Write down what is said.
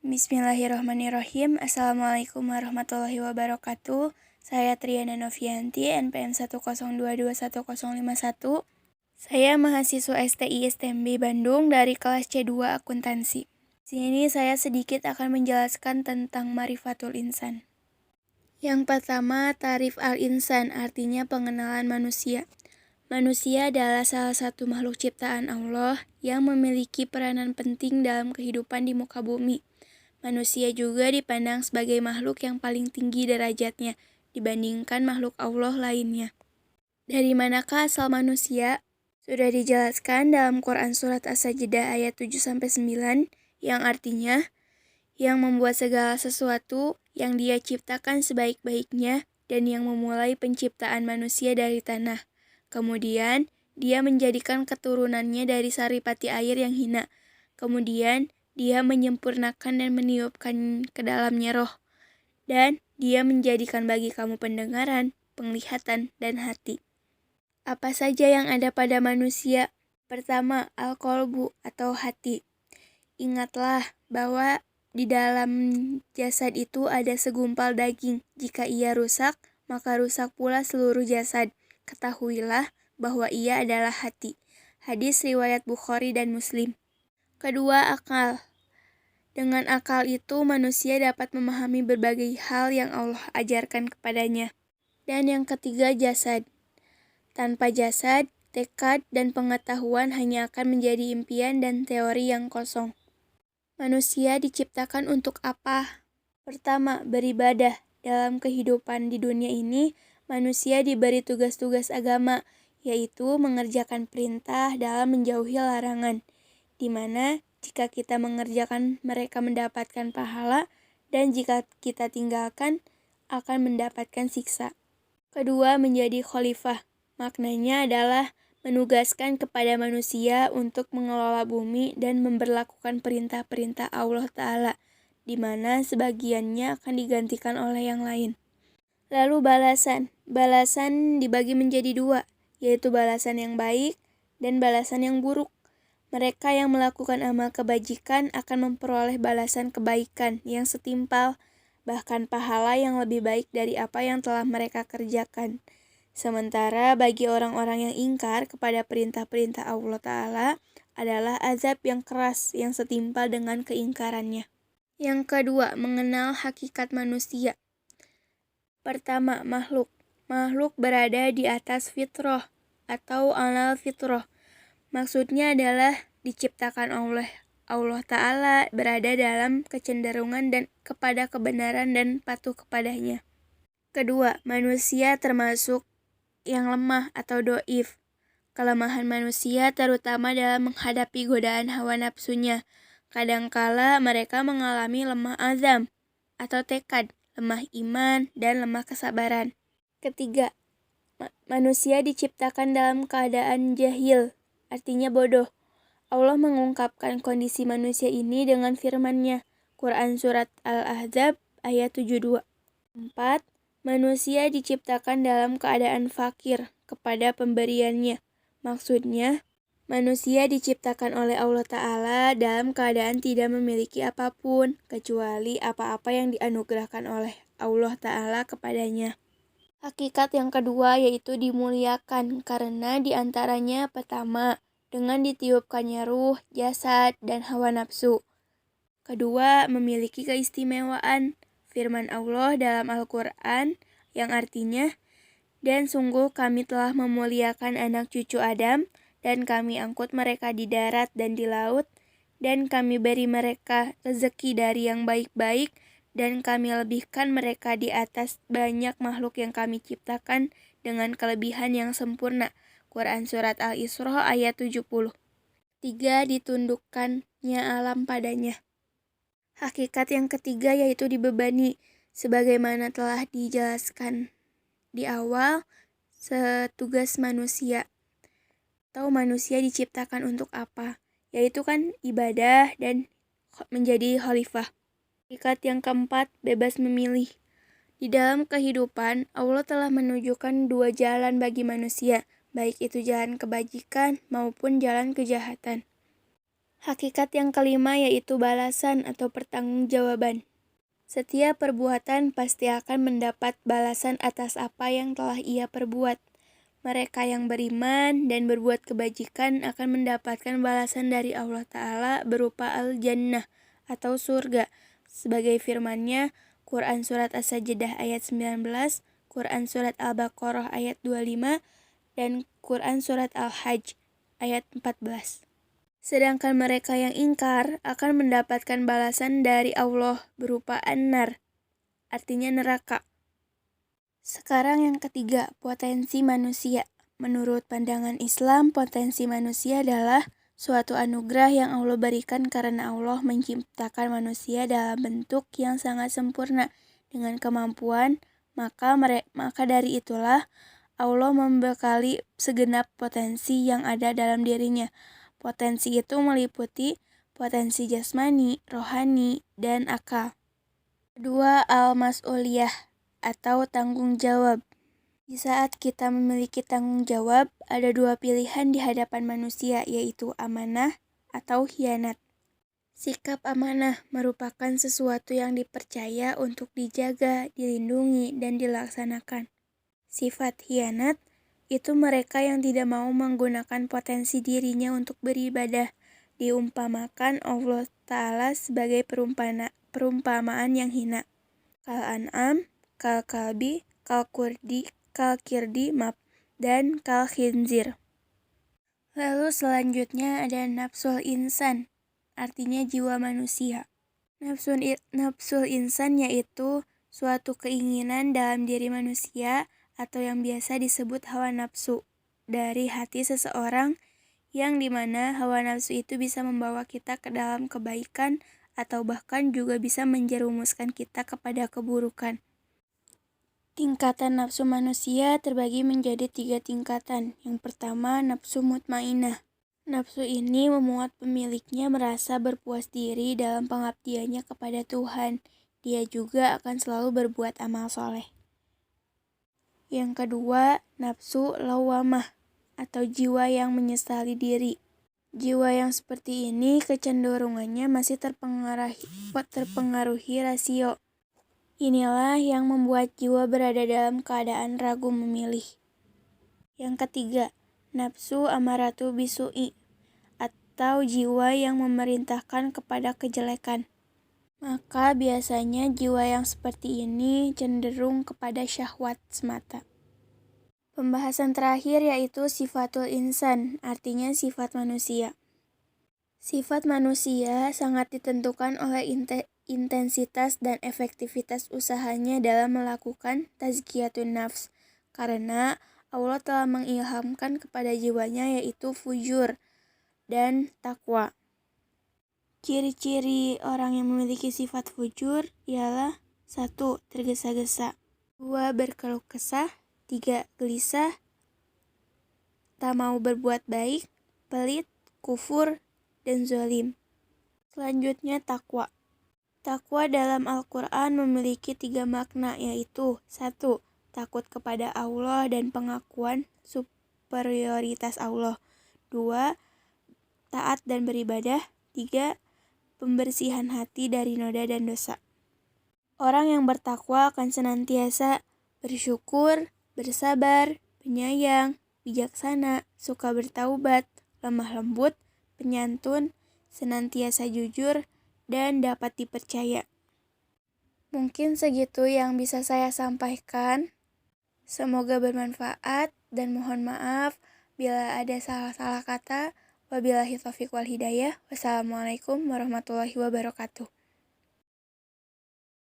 Bismillahirrahmanirrahim. Assalamualaikum warahmatullahi wabarakatuh. Saya Triana Novianti, NPM 102210051. Saya mahasiswa STI STMB Bandung dari kelas C2 Akuntansi. Di sini saya sedikit akan menjelaskan tentang Ma'rifatul Insan. Yang pertama, Ta'rif al-Insan, artinya pengenalan manusia. Manusia adalah salah satu makhluk ciptaan Allah yang memiliki peranan penting dalam kehidupan di muka bumi. Manusia juga dipandang sebagai makhluk yang paling tinggi derajatnya dibandingkan makhluk Allah lainnya. Dari manakah asal manusia? Sudah dijelaskan dalam Quran Surat As-Sajdah ayat 7-9 yang artinya, yang membuat segala sesuatu yang Dia ciptakan sebaik-baiknya dan yang memulai penciptaan manusia dari tanah. Kemudian, Dia menjadikan keturunannya dari saripati air yang hina. Kemudian, Dia menyempurnakan dan meniupkan ke dalamnya roh. Dan Dia menjadikan bagi kamu pendengaran, penglihatan, dan hati. Apa saja yang ada pada manusia? Pertama, al-qalbu atau hati. Ingatlah bahwa di dalam jasad itu ada segumpal daging. Jika ia rusak, maka rusak pula seluruh jasad. Ketahuilah bahwa ia adalah hati. Hadis riwayat Bukhari dan Muslim. Kedua, akal. Dengan akal itu manusia dapat memahami berbagai hal yang Allah ajarkan kepadanya. Dan yang ketiga, jasad. Tanpa jasad, tekad dan pengetahuan hanya akan menjadi impian dan teori yang kosong. Manusia diciptakan untuk apa? Pertama, beribadah. Dalam kehidupan di dunia ini, manusia diberi tugas-tugas agama, yaitu mengerjakan perintah dalam menjauhi larangan, di mana jika kita mengerjakan mereka mendapatkan pahala, dan jika kita tinggalkan akan mendapatkan siksa. Kedua, menjadi khalifah. Maknanya adalah menugaskan kepada manusia untuk mengelola bumi dan memberlakukan perintah-perintah Allah Ta'ala, di mana sebagiannya akan digantikan oleh yang lain. Lalu balasan. Balasan dibagi menjadi dua, yaitu balasan yang baik dan balasan yang buruk. Mereka yang melakukan amal kebajikan akan memperoleh balasan kebaikan yang setimpal, bahkan pahala yang lebih baik dari apa yang telah mereka kerjakan. Sementara bagi orang-orang yang ingkar kepada perintah-perintah Allah Ta'ala adalah azab yang keras yang setimpal dengan keingkarannya. Yang kedua, mengenal hakikat manusia. Pertama, makhluk. Makhluk berada di atas fitrah atau alal fitrah. Maksudnya adalah diciptakan oleh Allah Ta'ala berada dalam kecenderungan dan kepada kebenaran dan patuh kepadanya. Kedua, manusia termasuk yang lemah atau doif. Kelemahan manusia terutama dalam menghadapi godaan hawa nafsunya. Kadangkala mereka mengalami lemah azam atau tekad, lemah iman, dan lemah kesabaran. Ketiga, manusia diciptakan dalam keadaan jahil, artinya bodoh. Allah mengungkapkan kondisi manusia ini dengan firman-Nya. Quran Surat Al-Ahzab ayat 72. 4. Manusia diciptakan dalam keadaan fakir kepada pemberiannya. Maksudnya, manusia diciptakan oleh Allah Ta'ala dalam keadaan tidak memiliki apapun, kecuali apa-apa yang dianugerahkan oleh Allah Ta'ala kepadanya. Hakikat yang kedua yaitu dimuliakan, karena diantaranya pertama, dengan ditiupkannya ruh, jasad, dan hawa nafsu. Kedua, memiliki keistimewaan. Firman Allah dalam Al-Quran yang artinya, dan sungguh kami telah memuliakan anak cucu Adam, dan kami angkut mereka di darat dan di laut, dan kami beri mereka rezeki dari yang baik-baik, dan kami lebihkan mereka di atas banyak makhluk yang kami ciptakan dengan kelebihan yang sempurna. Quran Surat Al-Isra ayat 70. 3. Ditundukkannya alam padanya. Hakikat yang ketiga yaitu dibebani, sebagaimana telah dijelaskan di awal, setugas manusia atau manusia diciptakan untuk apa, yaitu kan ibadah dan menjadi khalifah. Hakikat yang keempat, bebas memilih. Di dalam kehidupan, Allah telah menunjukkan dua jalan bagi manusia, baik itu jalan kebajikan maupun jalan kejahatan. Hakikat yang kelima yaitu balasan atau pertanggungjawaban. Setiap perbuatan pasti akan mendapat balasan atas apa yang telah ia perbuat. Mereka yang beriman dan berbuat kebajikan akan mendapatkan balasan dari Allah Ta'ala berupa al-jannah atau surga. Sebagai firman-Nya, Quran Surat As-Sajdah ayat 19, Quran Surat Al-Baqarah ayat 25, dan Quran Surat Al-Hajj ayat 14. Sedangkan mereka yang ingkar akan mendapatkan balasan dari Allah berupa an-nar, artinya neraka. Sekarang yang ketiga, potensi manusia. Menurut pandangan Islam, potensi manusia adalah suatu anugerah yang Allah berikan karena Allah menciptakan manusia dalam bentuk yang sangat sempurna dengan kemampuan, maka dari itulah Allah membekali segenap potensi yang ada dalam dirinya. Potensi itu meliputi potensi jasmani, rohani, dan akal. Kedua, al-mas'uliyah atau tanggung jawab. Di saat kita memiliki tanggung jawab, ada dua pilihan di hadapan manusia, yaitu amanah atau khianat. Sikap amanah merupakan sesuatu yang dipercaya untuk dijaga, dilindungi, dan dilaksanakan. Sifat khianat itu mereka yang tidak mau menggunakan potensi dirinya untuk beribadah. Diumpamakan Allah Ta'ala sebagai perumpamaan yang hina. Kal-an'am, kal-kalbi, kal-kirdi, dan kal-khinzir. Lalu selanjutnya ada nafsul insan, artinya jiwa manusia. Nafsul insan yaitu suatu keinginan dalam diri manusia atau yang biasa disebut hawa nafsu dari hati seseorang, yang dimana hawa nafsu itu bisa membawa kita ke dalam kebaikan atau bahkan juga bisa menjerumuskan kita kepada keburukan. Tingkatan nafsu manusia terbagi menjadi 3 tingkatan. Yang pertama, nafsu mutmainah. Nafsu ini memuat pemiliknya merasa berpuas diri dalam pengabdiannya kepada Tuhan. Dia juga akan selalu berbuat amal soleh. Yang kedua, nafsu lawamah atau jiwa yang menyesali diri. Jiwa yang seperti ini kecenderungannya masih terpengaruhi rasio. Inilah yang membuat jiwa berada dalam keadaan ragu memilih. Yang ketiga, nafsu amaratu bisu'i atau jiwa yang memerintahkan kepada kejelekan. Maka biasanya jiwa yang seperti ini cenderung kepada syahwat semata. Pembahasan terakhir yaitu sifatul insan, artinya sifat manusia. Sifat manusia sangat ditentukan oleh intensitas dan efektivitas usahanya dalam melakukan tazkiyatun nafs, karena Allah telah mengilhamkan kepada jiwanya yaitu fujur dan takwa. Ciri-ciri orang yang memiliki sifat fujur ialah 1. Tergesa-gesa, 2. Berkeluh kesah, 3. Gelisah, tak mau berbuat baik, pelit, kufur, dan zalim. Selanjutnya takwa. Takwa dalam Al-Quran memiliki 3 makna, yaitu 1. Takut kepada Allah dan pengakuan superioritas Allah, 2. Taat dan beribadah, 3. Pembersihan hati dari noda dan dosa. Orang yang bertakwa akan senantiasa bersyukur, bersabar, penyayang, bijaksana, suka bertaubat, lemah lembut, penyantun, senantiasa jujur, dan dapat dipercaya. Mungkin segitu yang bisa saya sampaikan. Semoga bermanfaat dan mohon maaf bila ada salah-salah kata. Wabillahi taufiq wal hidayah. Wassalamualaikum warahmatullahi wabarakatuh.